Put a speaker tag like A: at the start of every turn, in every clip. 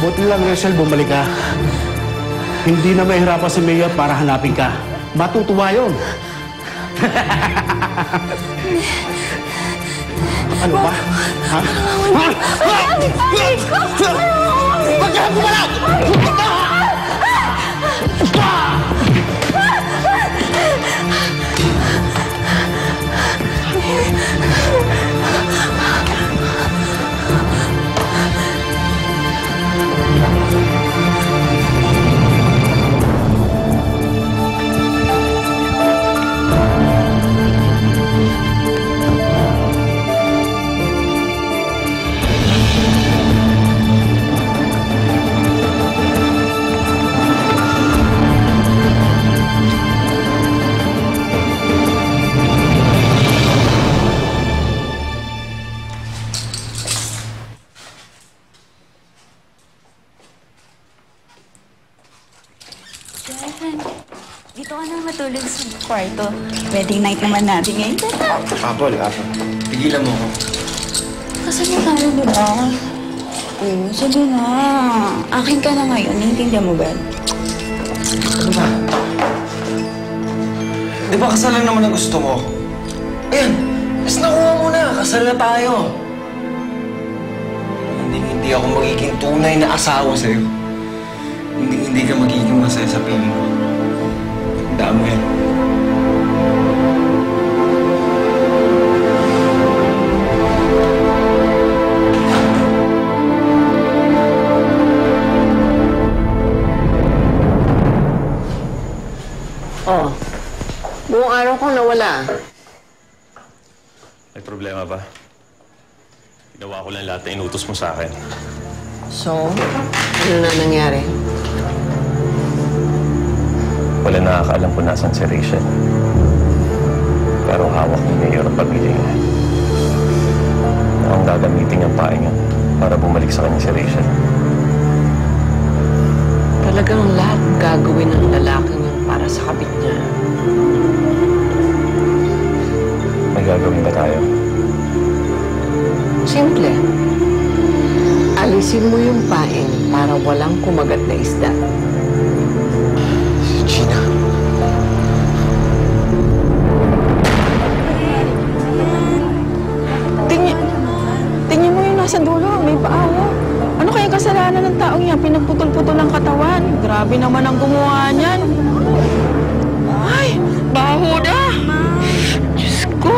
A: Buti lang, Rachel, bumalik ka. Hindi na mahirapan si Mayor para hanapin ka. Matutuwa yun. Ano ba? Ha? Pagkahan ko malag!
B: Dito ka na matulog sa kwarto. Wedding night naman natin ngayon.
C: Apple. Tigilan mo ako.
B: Kasama tayo, di ba? Oo, sige na. Akin ka na ngayon. Naiintindihan mo ba?
C: Ano ba? Di ba kasal lang naman ang gusto mo? Ayan, mas nakuha mo na. Kasal na tayo. Hindi ako magiging tunay na asawa sa'yo. Hindi ka magiging masaya sa piling ko. Tandaan mo yan.
D: Oh, buong araw kong nawala.
E: May problema ba? Ginawa ko lang lahat na inutos mo sa akin.
D: So, ano na nangyari?
E: Wala nakakaalam kung nasan si Rachel. Pero hawak ni Mayor ang pamilya niya. Ang gagamitin niyang pae niya para bumalik sa kanya si Rachel.
D: Talagang lahat gagawin ng lalaking yun para sa kabit niya.
E: May gagawin ba tayo?
D: Simple. Alisin mo yung paeng para walang kumagat na isda.
C: Gina.
F: Tingin mo yung nasa dulo, may paawa. Ano kaya kasalanan ng taong yan? Pinagputol-putol ang katawan. Grabe naman ang gumawa niyan. Ay, baho na! Diyos ko!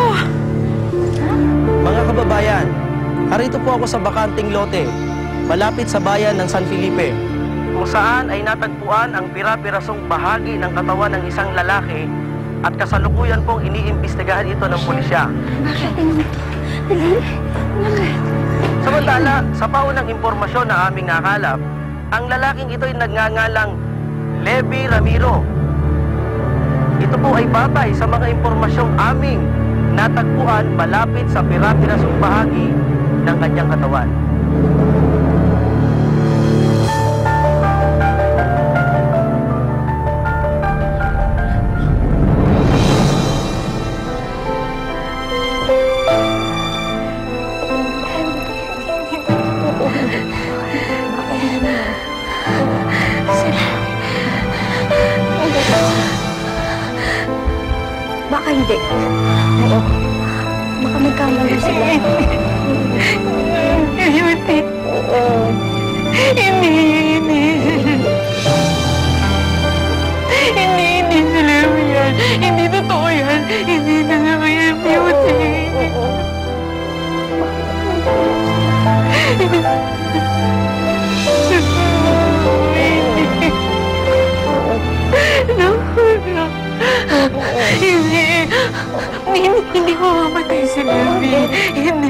G: Mga kababayan, harito po ako sa bakanting lote, malapit sa bayan ng San Felipe, kung saan ay natagpuan ang pira-pirasong bahagi ng katawan ng isang lalaki at kasalukuyan pong iniimbestigahan ito ng pulisya. Samantala, sa paunang impormasyon na aming nakalap, ang lalaking ito ay nagngangalang Levi Ramiro. Ito po ay batay sa mga impormasyong aming natagpuan malapit sa pira-pirasong bahagi ng kanyang katawan.
B: Baka hindi. Oo. Baka magkamali sila.
F: Hindi.
B: Oo.
F: Hindi sila yan. Hindi totoo yan. Hindi talaga yan, Beauty. Hindi mamamatay si Levi. Hindi.